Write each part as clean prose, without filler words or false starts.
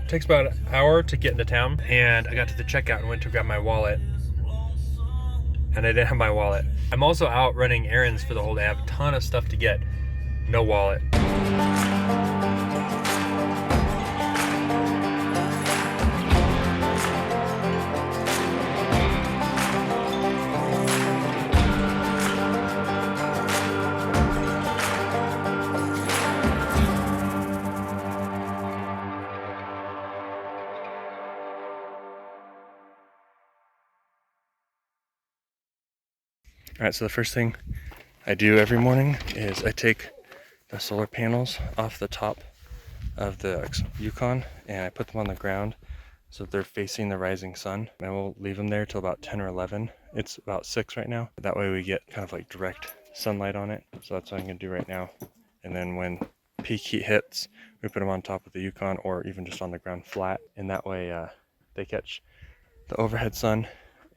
It takes about an hour to get into town, and I got to the checkout and went to grab my wallet, and I didn't have my wallet. I'm also out running errands for the whole day. I have a ton of stuff to get. No wallet. All right, so the first thing I do every morning is I take the solar panels off the top of the Yukon and I put them on the ground so they're facing the rising sun. And we'll leave them there till about 10 or 11. It's about 6 right now. That way we get kind of like direct sunlight on it. So that's what I'm gonna do right now. And then when peak heat hits, we put them on top of the Yukon or even just on the ground flat. And that way they catch the overhead sun.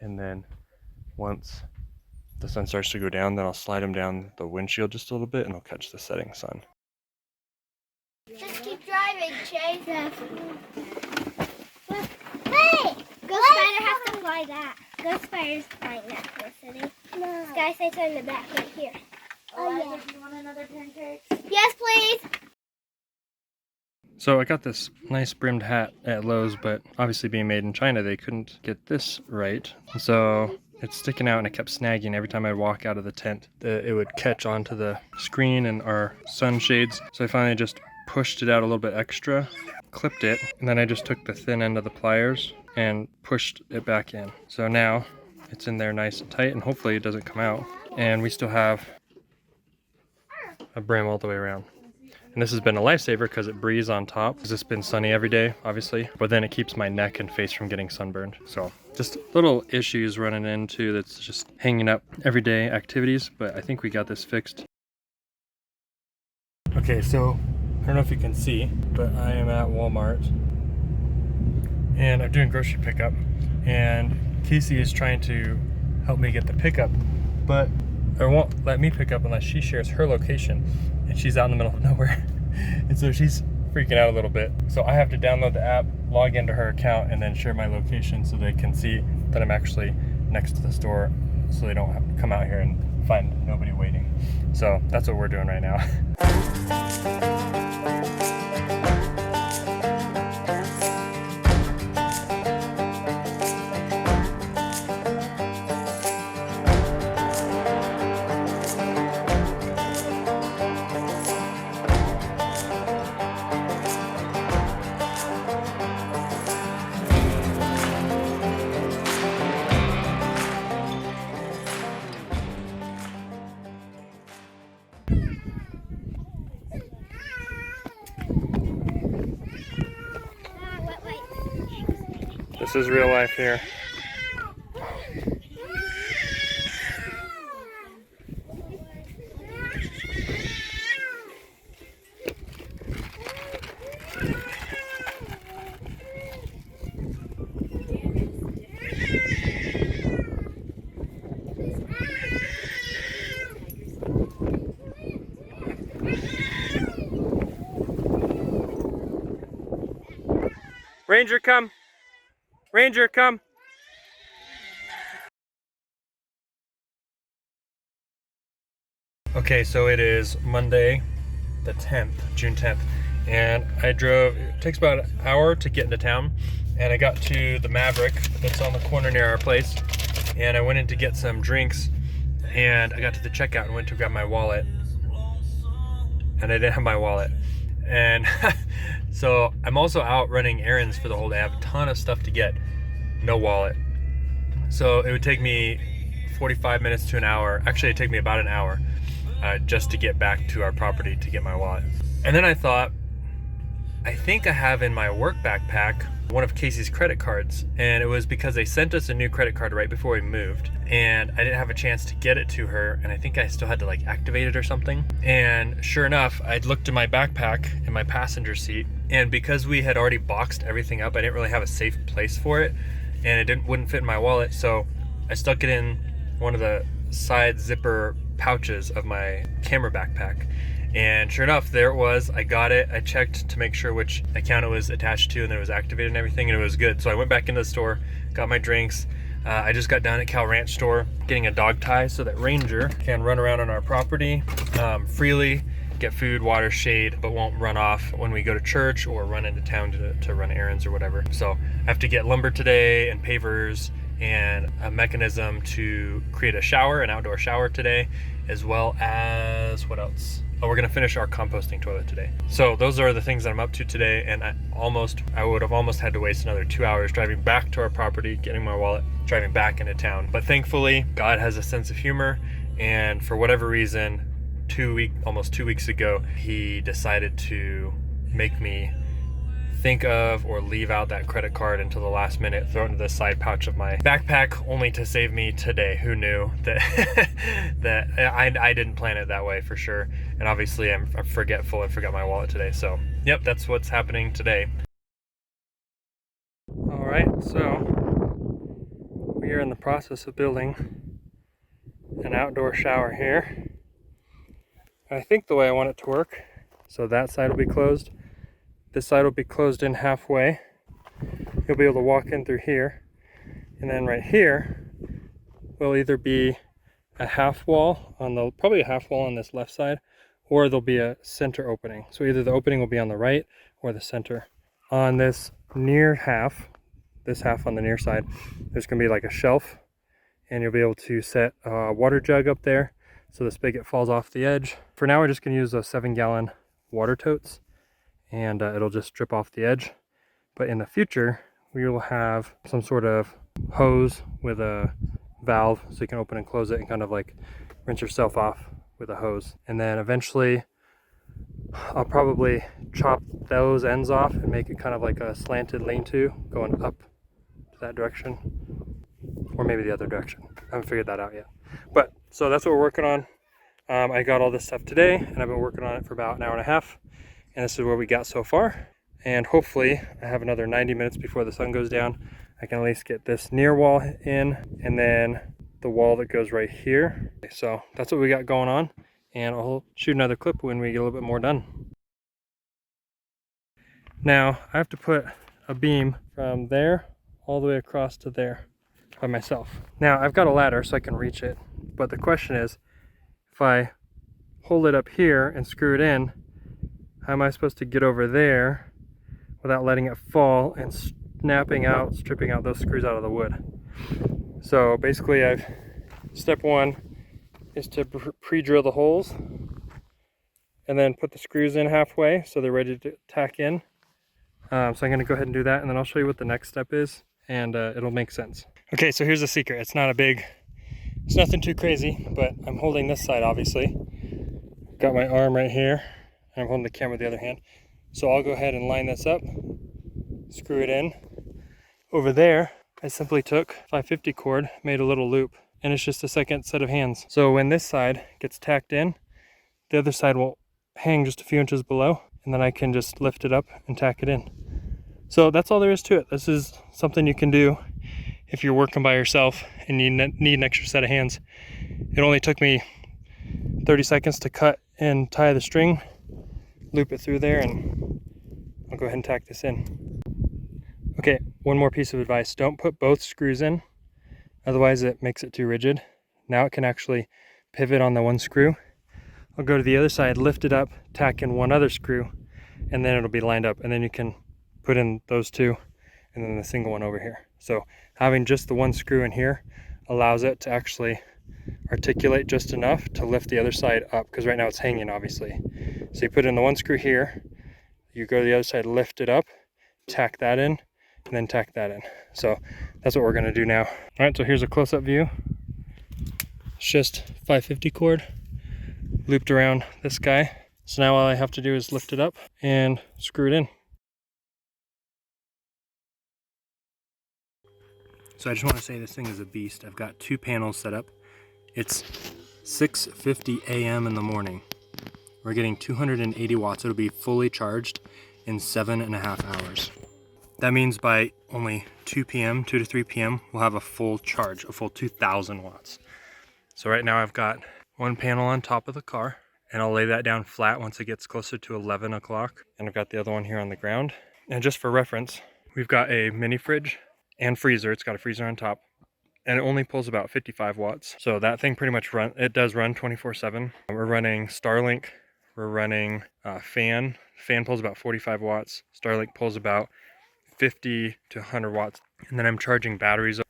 And then once the sun starts to go down, then I'll slide them down the windshield just a little bit and they'll catch the setting sun. Just keep driving, Chase. Hey! Ghost Spider has to fly that. Ghost Spider's flying that for City. No. Sky Sight's in the back right here. Oh, yeah. Do you want another pancake? Yes, please. So I got this nice brimmed hat at Lowe's, but obviously being made in China, they couldn't get this right. So it's sticking out and it kept snagging every time I'd walk out of the tent. It would catch onto the screen and our sunshades. So I finally just pushed it out a little bit extra, clipped it, and then I just took the thin end of the pliers and pushed it back in. So now it's in there nice and tight and hopefully it doesn't come out. And we still have a brim all the way around. And this has been a lifesaver because it breathes on top, because it's been sunny every day, obviously, but then it keeps my neck and face from getting sunburned. So just little issues running into that's just hanging up everyday activities, but I think we got this fixed. Okay, so I don't know if you can see, but I am at Walmart and I'm doing grocery pickup, and Casey is trying to help me get the pickup, but it won't let me pick up unless she shares her location, and she's out in the middle of nowhere. And so she's freaking out a little bit. So I have to download the app, log into her account, and then share my location so they can see that I'm actually next to the store, so they don't have to come out here and find nobody waiting. So that's what we're doing right now. This is real life here. Ranger, come! Ranger, come! Okay, so it is Monday the 10th, June 10th, and I drove, it takes about an hour to get into town, and I got to the Maverick that's on the corner near our place, and I went in to get some drinks, and I got to the checkout and went to grab my wallet, and I didn't have my wallet. And so I'm also out running errands for the whole day. I have a ton of stuff to get, no wallet. So it would take me 45 minutes to an hour. Actually, it'd take me about an hour just to get back to our property to get my wallet. And then I thought, I think I have in my work backpack one of Casey's credit cards, and it was because they sent us a new credit card right before we moved, and I didn't have a chance to get it to her, and I think I still had to like activate it or something. And sure enough, I'd looked in my backpack in my passenger seat, and because we had already boxed everything up, I didn't really have a safe place for it, and it wouldn't fit in my wallet, so I stuck it in one of the side zipper pouches of my camera backpack. And sure enough, there it was. I got it. I checked to make sure which account it was attached to, and then it was activated and everything, and it was good. So I went back into the store, got my drinks. I just got down at Cal Ranch store getting a dog tie so that Ranger can run around on our property freely, get food, water, shade, but won't run off when we go to church or run into town to run errands or whatever. So I have to get lumber today and pavers and a mechanism to create a shower, an outdoor shower today, as well as what else? Oh, we're gonna finish our composting toilet today. So those are the things that I'm up to today, and I would have almost had to waste another 2 hours driving back to our property, getting my wallet, driving back into town. But thankfully, God has a sense of humor, and for whatever reason, almost 2 weeks ago, he decided to make me think of or leave out that credit card until the last minute, throw it into the side pouch of my backpack, only to save me today. Who knew that that I didn't plan it that way for sure. And obviously I'm forgetful and forgot my wallet today. So yep, that's what's happening today. All right, so we are in the process of building an outdoor shower here. I think the way I want it to work, so that side will be closed. This side will be closed in halfway. You'll be able to walk in through here. And then right here will either be a half wall probably a half wall on this left side, or there'll be a center opening. So either the opening will be on the right or the center. On this near half, this half on the near side, there's gonna be like a shelf, and you'll be able to set a water jug up there so the spigot falls off the edge. For now, we're just gonna use those 7-gallon water totes, and it'll just drip off the edge. But in the future, we will have some sort of hose with a valve so you can open and close it and kind of like rinse yourself off with a hose. And then eventually I'll probably chop those ends off and make it kind of like a slanted lean-to going up to that direction, or maybe the other direction. I haven't figured that out yet. But so that's what we're working on. I got all this stuff today, and I've been working on it for about an hour and a half. And this is where we got so far. And hopefully I have another 90 minutes before the sun goes down. I can at least get this near wall in, and then the wall that goes right here. So that's what we got going on. And I'll shoot another clip when we get a little bit more done. Now I have to put a beam from there all the way across to there by myself. Now I've got a ladder so I can reach it. But the question is, if I hold it up here and screw it in, how am I supposed to get over there without letting it fall and stripping out those screws out of the wood? So basically step one is to pre-drill the holes and then put the screws in halfway so they're ready to tack in. So I'm gonna go ahead and do that, and then I'll show you what the next step is, and it'll make sense. Okay, so here's the secret. It's nothing too crazy, but I'm holding this side obviously. Got my arm right here. I'm holding the camera with the other hand. So I'll go ahead and line this up, screw it in. Over there, I simply took 550 cord, made a little loop, and it's just a second set of hands. So when this side gets tacked in, the other side will hang just a few inches below, and then I can just lift it up and tack it in. So that's all there is to it. This is something you can do if you're working by yourself and you need an extra set of hands. It only took me 30 seconds to cut and tie the string, loop it through there, and I'll go ahead and tack this in. Okay, one more piece of advice. Don't put both screws in, otherwise it makes it too rigid. Now it can actually pivot on the one screw. I'll go to the other side, lift it up, tack in one other screw, and then it'll be lined up, and then you can put in those two and then the single one over here. So having just the one screw in here allows it to actually articulate just enough to lift the other side up, because right now it's hanging obviously. So you put in the one screw here, you go to the other side, lift it up, tack that in, and then tack that in. So that's what we're going to do now. All right, so here's a close-up view. It's just 550 cord looped around this guy. So now all I have to do is lift it up and screw it in. So I just want to say this thing is a beast. I've got 2 panels set up. It's 6:50 a.m. in the morning. We're getting 280 watts. It'll be fully charged in 7.5 hours. That means by only 2 to 3 p.m., we'll have a full charge, a full 2,000 watts. So right now I've got one panel on top of the car, and I'll lay that down flat once it gets closer to 11 o'clock. And I've got the other one here on the ground. And just for reference, we've got a mini fridge and freezer. It's got a freezer on top, and it only pulls about 55 watts. So that thing pretty much does run 24/7. We're running Starlink. We're running fan. Fan pulls about 45 watts. Starlink pulls about 50 to 100 watts. And then I'm charging batteries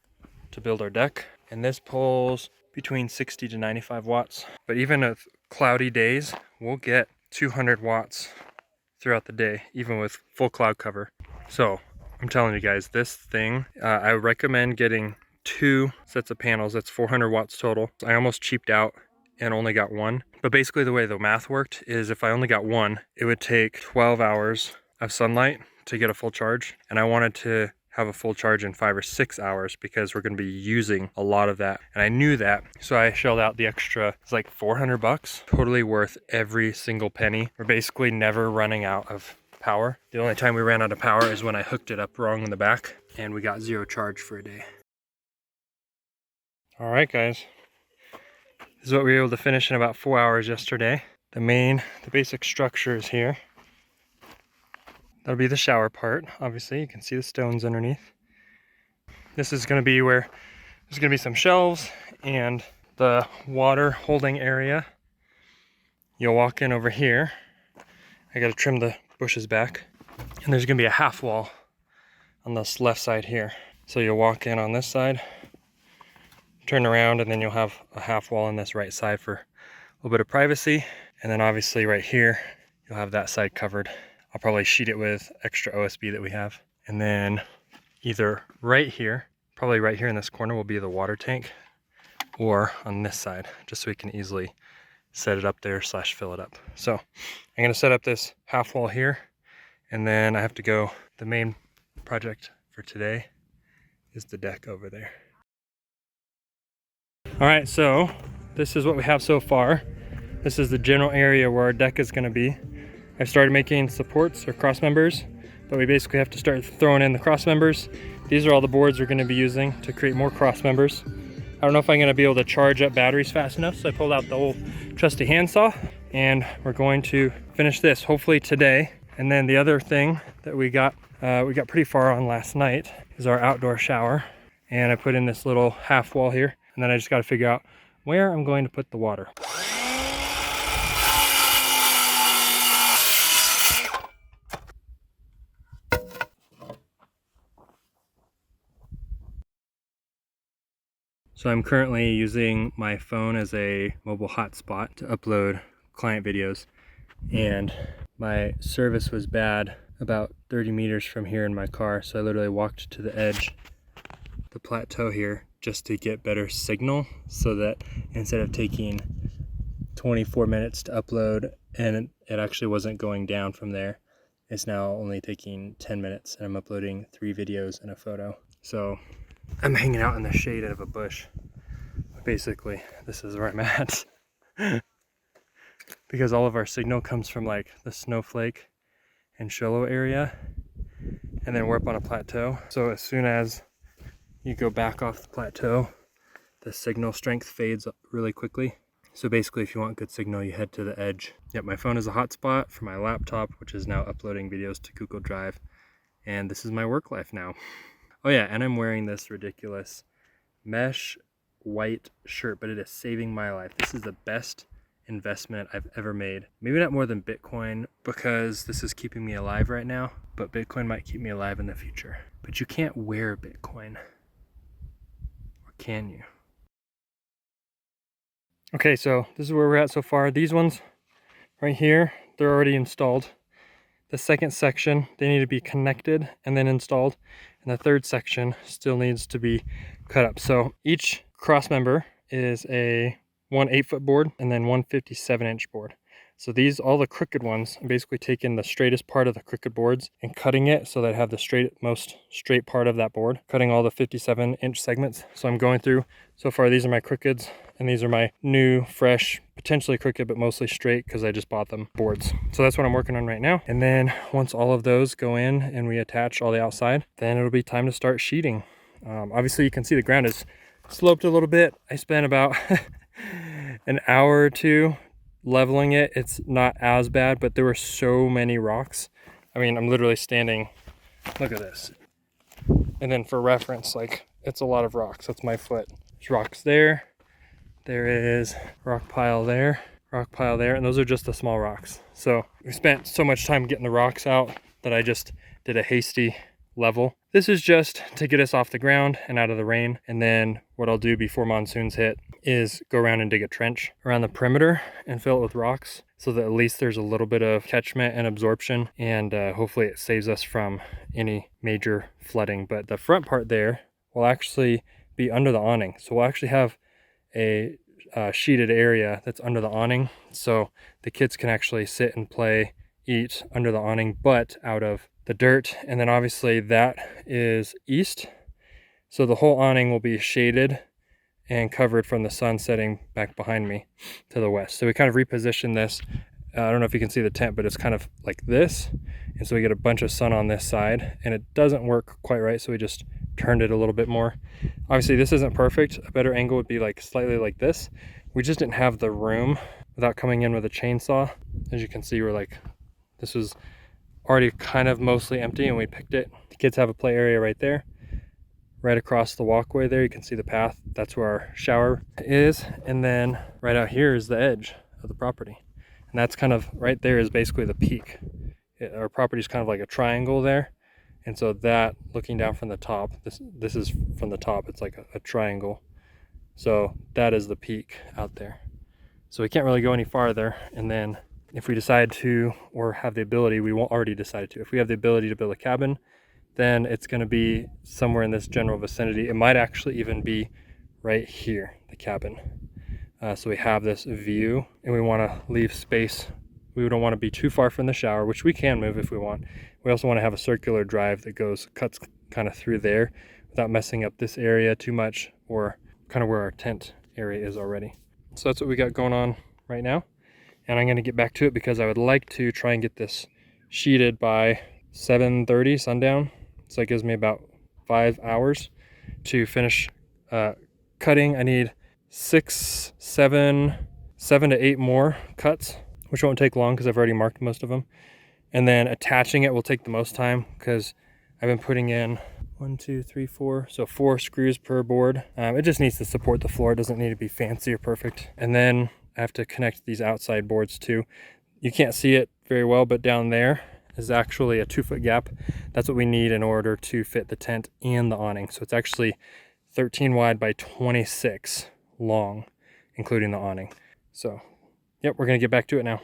to build our deck. And this pulls between 60 to 95 watts. But even with cloudy days, we'll get 200 watts throughout the day, even with full cloud cover. So I'm telling you guys, this thing, I recommend getting 2 sets of panels. That's 400 watts total. I almost cheaped out and only got 1. But basically the way the math worked is if I only got 1, it would take 12 hours of sunlight to get a full charge. And I wanted to have a full charge in 5 or 6 hours because we're going to be using a lot of that. And I knew that, so I shelled out the extra. It's like 400 bucks. Totally worth every single penny. We're basically never running out of power. The only time we ran out of power is when I hooked it up wrong in the back and we got 0 charge for a day. All right, guys. This is what we were able to finish in about 4 hours yesterday. The basic structure is here. That'll be the shower part. Obviously, you can see the stones underneath. This is going to be where there's going to be some shelves and the water holding area. You'll walk in over here. I got to trim the bushes back. And there's going to be a half wall on this left side here. So you'll walk in on this side, turn around, and then you'll have a half wall on this right side for a little bit of privacy. And then obviously right here, you'll have that side covered. I'll probably sheet it with extra OSB that we have. And then either right here, probably right here in this corner will be the water tank, or on this side, just so we can easily set it up there / fill it up. So I'm gonna set up this half wall here, and then I have to go, the main project for today is the deck over there. All right, so this is what we have so far. This is the general area where our deck is gonna be. I've started making supports or cross members, but we basically have to start throwing in the cross members. These are all the boards we're going to be using to create more cross members. I don't know if I'm going to be able to charge up batteries fast enough, so I pulled out the old trusty handsaw, and we're going to finish this hopefully today. And then the other thing that we got pretty far on last night is our outdoor shower. And I put in this little half wall here, and then I just got to figure out where I'm going to put the water. So I'm currently using my phone as a mobile hotspot to upload client videos, and my service was bad about 30 meters from here in my car, so I literally walked to the edge, the plateau here, just to get better signal, so that instead of taking 24 minutes to upload and it actually wasn't going down from there, it's now only taking 10 minutes, and I'm uploading 3 videos and a photo. So I'm hanging out in the shade of a bush. Basically, this is where I'm at. Because all of our signal comes from like the Snowflake and Shoalo area, and then we're up on a plateau. So as soon as you go back off the plateau, the signal strength fades really quickly. So basically, if you want good signal, you head to the edge. Yep, my phone is a hotspot for my laptop, which is now uploading videos to Google Drive. And this is my work life now. Oh yeah, and I'm wearing this ridiculous mesh white shirt, but it is saving my life. This is the best investment I've ever made. Maybe not more than Bitcoin, because this is keeping me alive right now, but Bitcoin might keep me alive in the future. But you can't wear Bitcoin. Or can you? Okay, so this is where we're at so far. These ones right here, they're already installed. The second section, they need to be connected and then installed. And the third section still needs to be cut up. So each cross member is one 8-foot board and then one 57-inch board. So these, all the crooked ones, I'm basically taking the straightest part of the crooked boards and cutting it so that I have the most straight part of that board, cutting all the 57-inch segments. So I'm going through, so far these are my crookeds, and these are my new, fresh, potentially crooked, but mostly straight because I just bought them boards. So that's what I'm working on right now. And then once all of those go in and we attach all the outside, then it'll be time to start sheeting. Obviously you can see the ground is sloped a little bit. I spent about an hour or two leveling it, it's not as bad, but there were so many rocks. I mean, I'm literally standing, look at this. And then for reference, like, it's a lot of rocks. That's my foot. There's rocks there. There is rock pile there, rock pile there, and those are just the small rocks. So we spent so much time getting the rocks out that I just did a hasty level. This is just to get us off the ground and out of the rain. And then what I'll do before monsoons hit is go around and dig a trench around the perimeter and fill it with rocks so that at least there's a little bit of catchment and absorption, and hopefully it saves us from any major flooding. But the front part there will actually be under the awning. So we'll actually have a sheeted area that's under the awning, so the kids can actually sit and play, eat under the awning, but out of the dirt. And then obviously that is east, so the whole awning will be shaded and covered from the sun setting back behind me to the west. So we kind of reposition this. I don't know if you can see the tent, but it's kind of like this, and so we get a bunch of sun on this side, and it doesn't work quite right, so we just turned it a little bit more. Obviously this isn't perfect. A better angle would be like slightly like this. We just didn't have the room without coming in with a chainsaw. As you can see, we're like, this was already kind of mostly empty and we picked it. The kids have a play area right there. Right across the walkway there, you can see the path. That's where our shower is. And then right out here is the edge of the property. And that's kind of, right there is basically the peak. Our property is kind of like a triangle there. And so that, looking down from the top, this is from the top, it's like a triangle. So that is the peak out there. So we can't really go any farther. And then if we decide to, or have the ability, we won't already decide to. If we have the ability to build a cabin, then it's going to be somewhere in this general vicinity. It might actually even be right here, the cabin. So we have this view, and we want to leave space. We don't want to be too far from the shower, which we can move if we want. We also want to have a circular drive that cuts kind of through there without messing up this area too much, or kind of where our tent area is already. So that's what we got going on right now. And I'm going to get back to it because I would like to try and get this sheeted by 7:30 sundown. So that gives me about 5 hours to finish cutting. I need 7 to 8 more cuts, which won't take long because I've already marked most of them. And then attaching it will take the most time because I've been putting in 1, 2, 3, 4, so 4 screws per board. It just needs to support the floor. It doesn't need to be fancy or perfect. And then I have to connect these outside boards too. You can't see it very well, but down there is actually a 2-foot gap. That's what we need in order to fit the tent and the awning. So it's actually 13 wide by 26 long, including the awning. So, yep, we're gonna get back to it now.